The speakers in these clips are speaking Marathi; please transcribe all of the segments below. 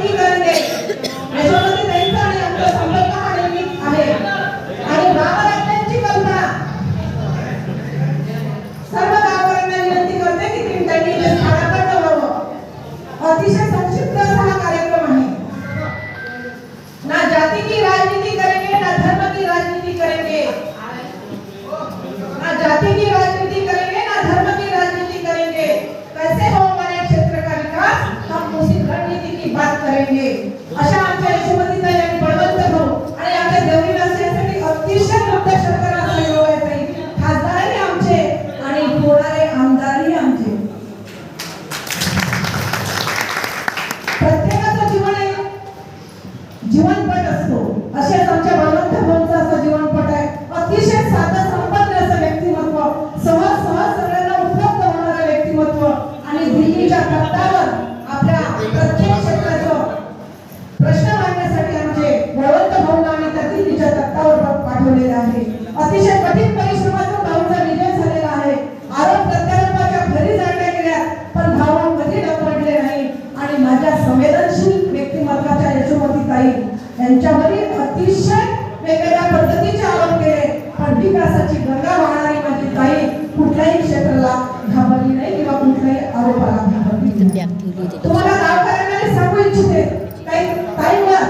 की करेंगे यशोमती ताईंचा आणि आमचा संपर्क हा नेहमी आहे आणि रामराज्याची कल्पना सर्व गावकऱ्यांना विनंती करते की त्यांनी ते स्थानापन्न व्हावं। अतिशय संक्षिप्त असा हा कार्यक्रम आहे। ना जाति की राजनीति करेंगे ना धर्म की राजनीति करेंगे, ना जाति की राजनीति करेंगे ना धर्म की राजनीति करेंगे। कैसे हो हमारे क्षेत्र का विकास, हम उसी रणनीति की बात करेंगे। अशा आमच्या यशोमती ताई आणि बळवंत भाऊ आणि आमच्या देवरीवासियांसाठी अतिशय मोठा सरकार सहयोग आहे ताई। खासदारही आमचे आणि होणारे आमदारही आमचे। प्रत्येकाचं जीवनपट असतो, असेच आमच्या बळवंत भाऊंचा असं जीवनपट आहे। अतिशय साधं संपन्न असं व्यक्तिमत्व, सहज सगळ्यांना उपलब्ध होणारं व्यक्तिमत्व आणि दिल्लीच्या तख्तावर आपल्या प्रत्येक क्षेत्राचं प्रश्न मांडण्यासाठी आमचे बळवंत भाऊंना आम्ही त्या दिल्लीच्या तख्तावर पाठवलेले आहे। अतिशय कठीण परिश्रमातून भाऊंचा विजय झालेला आहे। आरोप प्रत्यारोपाच्या भरी जाळल्या गेल्या पण भाऊ कधी डगमगले नाही आणि माझ्या संवेदनशील व्यक्तिमत्वाच्या यशोमती ताई यांच्यावरील अतिशय वेगवेगळ्या पद्धतीचे आरोप केले पण विकासाची गंगा वाहणारी माझी ताई कुठल्याही क्षेत्राला घाबरली नाही किंवा कुठल्याही आरोपाला घाबरली नाही। तुम्हाला गावकऱ्यांना सांगू इच्छिते ताईंवर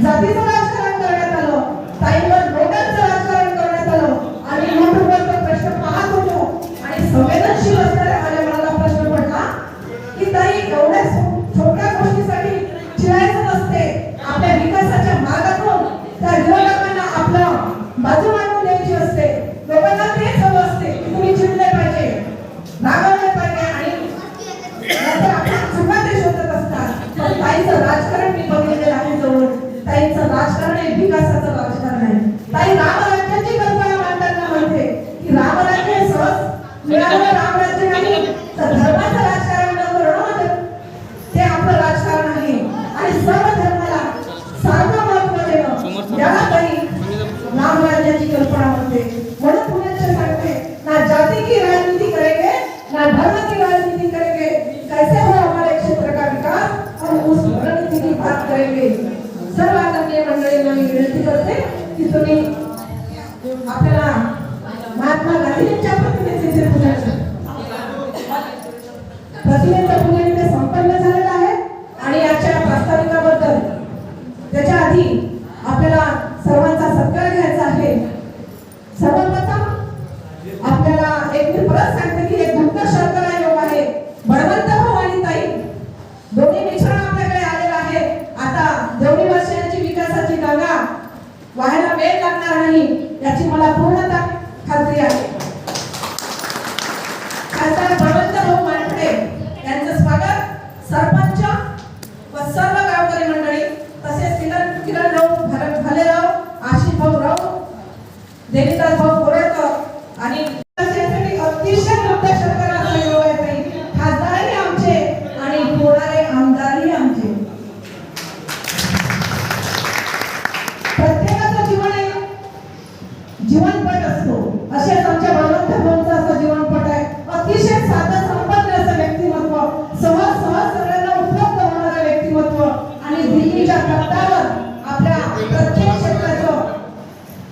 जातीचं राजकारण करण्यात आलं, ताईंवर नोटांचं राजकारण करण्यात आलं आणि नोटवरचा प्रश्न पाहत होतो आणि संवेदनशील असणाऱ्या माझ्या मनाला प्रश्न पडला की ताई एवढ्या छोट्या गोष्टीसाठी चिडायचं नसते, आपल्या विकासाच्या मार्गातून त्या विरोधकांना आपलं बाजू मांडून द्यायची असते। लोकांना तेच हवं असते की तुम्ही चिडले पाहिजे, रागावले पाहिजे आणि नंतर आपण चुका ते शोधत असतात। पण ताईचं राजकारण मी बघितलेलं आहे जवळ। ताईचं राजकारण हे विकासाचं राजकारण आहे। ताई रामराज्याची कल्पना मांडताना म्हणते की रामराज्य हे सहज मिळालं रामराज्य नाही तर धर्माचं राजकारण न करणं ते आपलं राजकारण आहे आणि सर्व धर्माला सारखं महत्त्व देणं याला ताई रामराज्याची कल्पना म्हणते। म्हणून पुण्याचे सांगते ना जाति की राजनीति करेंगे ना धर्म की राजनीति करेंगे, कैसे हो हमारे क्षेत्र का विकास हम उस रणनीति की बात करेंगे। सर्व आदरणीय मंडळींना मी विनंती करते की तुम्ही आपल्याला महात्मा गांधींच्या प्रतिमेचे प्रतिमेचं पूजन इथे संपन्न झालेलं आहे आणि याच्या प्रास्ताविकाबद्दल त्याच्या आधी आपल्याला सर्वांचा सत्कार घ्यायचा आहे। सर्वप्रथम आपल्याला एक मी परत सांगते की एक दुःख शर्करा योग आहे। बळवंत भाऊ आणि ताई दोन्ही मिश्रण आपल्याकडे आलेलं आहे। आता देवरीवासियांची विकासाची गंगा वाहायला वेळ लागणार नाही याची मला पूर्णतः खात्री आहे। खासदार बळवंत भाऊ मांडे यांचं स्वागत सरपंच व सर्व गावकरी मंडळी तसेच किरण राव भालेराव, आशिष भाऊ राव, देविदास भाऊ कोरडकर आणि अतिशय मोठा सरकार सहयोग आहे ताई। खासदारही आमचे आणि होणारे आमदारही आमचे। प्रत्येकाचं जीवनपट असतो, असेच आमच्या बळवंत भाऊंचा असं जीवनपट आहे। अतिशय साधं संपन्न असं व्यक्तिमत्व, सहज सगळ्यांना उपलब्ध होणारं व्यक्तिमत्व आणि दिल्लीच्या तख्तावर आपल्या प्रत्येक क्षेत्राचं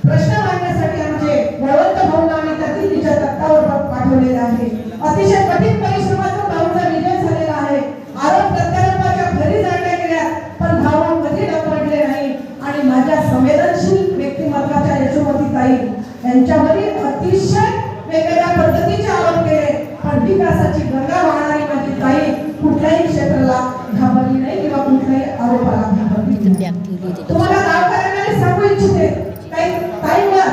प्रश्न मांडण्यासाठी आमचे बळवंत भाऊंना आम्ही त्या दिल्लीच्या तख्तावर पाठवलेले आहे। अतिशय कठीण परिश्रमातून भाऊंचा विजय झालेला आहे। आरोप प्रत्यारोपाच्या भरी जाळल्या गेल्या पण भाऊ कधी डगमगले नाही आणि माझ्या संवेदनशील व्यक्तिमत्वाच्या यशोमती ताई यांच्यावरील अतिशय वेगवेगळ्या पद्धतीचे आरोप केले पण विकासाची गंगा वाहणारी माझी ताई कुठल्याही क्षेत्राला घाबरली नाही किंवा कुठल्याही आरोपाला घाबरली नाही। तुम्हाला गावकऱ्यांना सांगू इच्छिते ताईंवर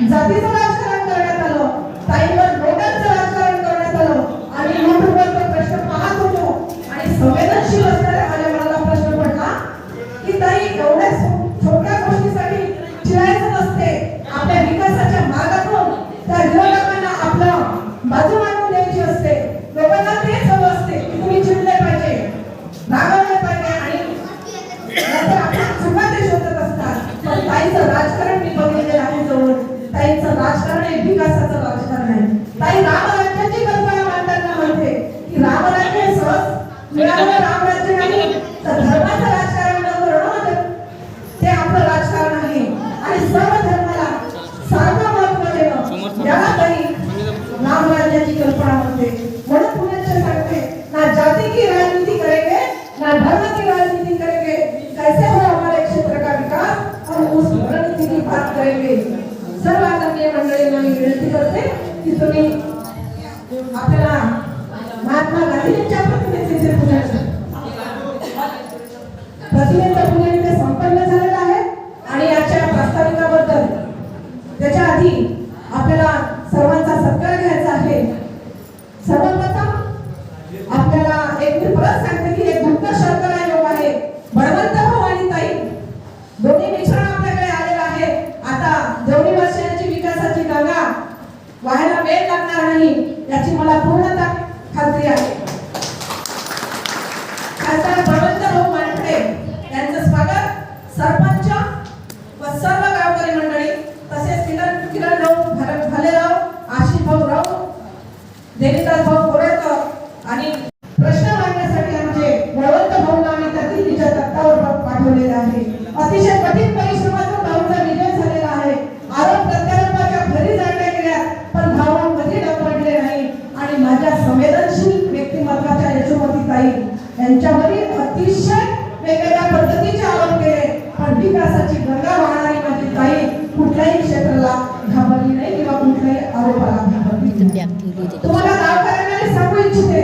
जातीचं राजकारण करण्यात आलं, ताईंवर नोटांचं राजकारण करण्यात आलं आणि नोटवरचा प्रश्न पाहत होतो आणि संवेदनशील असणाऱ्या माझ्या मनाला प्रश्न पडला की ताई एवढ्या छोट्या गोष्टीसाठी चिडायचं नसते, आपल्या विकासाच्या मार्गातून त्या विरोधकांना आपलं बाजू मांडून द्यायची असते। लोकांना तेच हवं असते की तुम्ही चिडले पाहिजे, रागावले पाहिजे आणि नंतर आपण चुका ते शोधत असतात। पण ताईचं राजकारण मी बघितलेलं आहे जवळ। ताईचं राजकारण हे विकासाचं राजकारण आहे। ताई रामराज्याची कल्पना मांडताना म्हणते की रामराज्य सहज मिळालं रामराज्य नाही तर धर्माचं राजकारण न करणं ते आपलं राजकारण आहे. आणि सर्व धर्माला सारखं महत्व देणं याला तरी रामराज्याची कल्पना होते. म्हणून पुण्याचे सांगते, ना जाति की राजनीति करेंगे ना धर्म की राजनीति करेंगे, कैसे हो हमारे क्षेत्र का विकास और उस रणनीति की बात करेंगे. सर्व आदरणीय मंडळींना मी विनंती करते की तुम्ही आपल्याला महात्मा गांधींच्या प्रतिमेचे प्रतिमेचं पूजन इथे संपन्न झालेलं आहे. आणि याच्या प्रास्ताविकाबद्दल त्याच्या आधी आपल्याला सर्वांचा सत्कार घ्यायचा आहे. सर्वप्रथम आपल्याला एक मी परत सांगते की एक दुःख शर्करा योग आहे. बळवंत भाऊ आणि ताई दोन्ही मिश्रण आपल्याकडे आलेलं आहे. आता जेवढी वर्षांची विकासाची गंगा वाहायला वेळ लागणार नाही याची मला पूर्णतः खात्री आहे. खासदार बळवंत भाऊ मानखडे यांचं स्वागत सरपंच व सर्व गावकरी मंडळी तसेच किरण राव भालेराव, आशिष भाऊ राव, देविदास भाऊ कोरडकर आणि प्रश्न मांडण्यासाठी आमचे बळवंत भाऊंना आम्ही त्या दिल्लीच्या तख्तावर पाठवलेले आहे. अतिशय कठीण परिश्रमातून भाऊंचा विजय झालेला आहे. आरोप प्रत्यारोपाच्या भरी जाळल्या गेल्या पण भाऊ कधी डगमगले नाही. आणि माझ्या संवेदनशील व्यक्तिमत्वाच्या यशोमती ताई यांच्यावरील अतिशय वेगवेगळ्या पद्धतीचे आरोप केले पण विकासाची गंगा वाहणारी माझी ताई कुठल्याही क्षेत्राला घाबरली नाही किंवा कुठल्याही आरोपाला घाबरली नाही. तुम्हाला गावकऱ्यांना सांगू इच्छिते,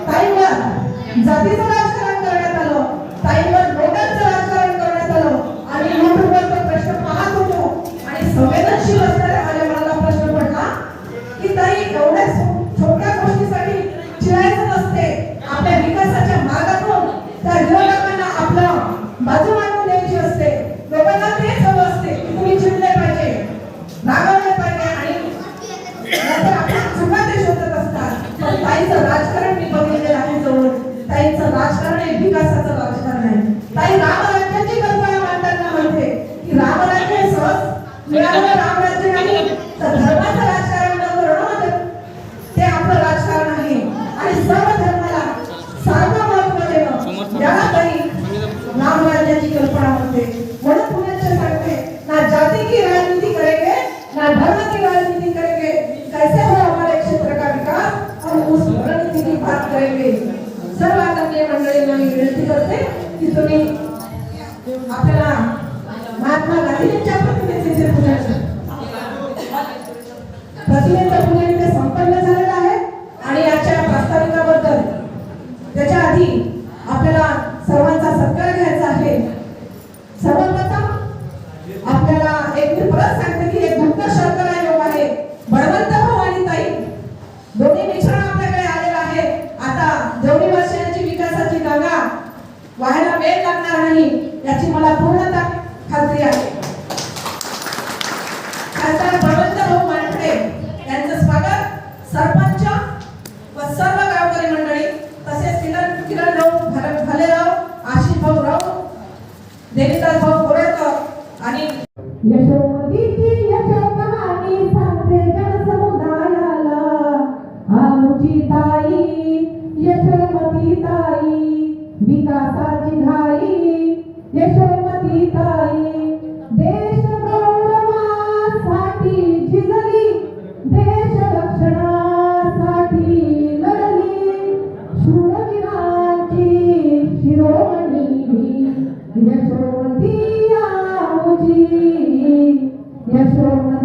ताईंवर जातीचं राजकारण करण्यात आलं, ताईंवर लोकांचं राजकारण करण्यात आलं. आणि युट्यूबवर तो प्रश्न पाहत होतो आणि संवेदनशील असणाऱ्या माझ्या मनाला प्रश्न पडला की ताई एवढ्या छोट्या गोष्टीसाठी चिडायचं नसते. आपल्या विकासाच्या मार्गातून त्या विरोधकांना आपलं बाजू मांडून द्यायची असते. लोकांना तेच हवं असते की तुम्ही चिडले पाहिजे, रागावले पाहिजे आणि नंतर आपण चुका ते शोधत असतात. पण ताईचं राजकारण मी बघितलेलं आहे जवळ. ताईचं राजकारण हे विकासाचं राजकारण आहे. ताई रामराज्याची कल्पना मांडताना म्हणते की रामराज्य सहज मिळालेलं रामराज्य नाही तर धर्माचं राजकारण न करणं ते आपलं राजकारण आहे. आणि सर्व धर्माला सारखं महत्व देणं याला तरी रामराज्याची कल्पना होते. म्हणून पुण्याचे सांगते, ना जाति की राजनीति करेंगे ना धर्म की राजनीति करेंगे, कैसे हो हमारे क्षेत्र का विकास और उस रणनीति की बात करेंगे. सर्व आदरणीय मंडळींना मी विनंती करते की तुम्ही आपल्याला महात्मा गांधींच्या प्रतिमेचे पूजन प्रतिमेचं पूजन इथे संपन्न झालेलं आहे. आणि याच्या प्रास्ताविकाबद्दल त्याच्या आधी आपल्याला सर्वांचा सत्कार घ्यायचा आहे. सर्वप्रथम आपल्याला एक मी परत सांगते की एक दुःख शर्करा योग आहे. बळवंत भाऊ आणि ताई दोन्ही मिश्रण आपल्याकडे आलेलं आहे. आता जेवढी वर्षांची विकासाची गंगा वाहायला वेळ लागणार नाही याची मला पूर्णतः खात्री आहे. खासदार बळवंत भाऊ मानखडे यांचं स्वागत सरपंच व सर्व गावकरी मंडळी तसेच किरण राव भालेराव, आशिष भाऊ राव, देविदास भाऊ कोरडकर आणि यशोमतीची यशो कहाणी सांगते जनसमुदायाला. आमची ताई यशोमती ताई विकासाची घाई, यशोमती ताई देश गौरवासाठी झिजली, देश रक्षणासाठी लढली, शूरवीरांची शिरोमणी यशोमती आमची यशोमती.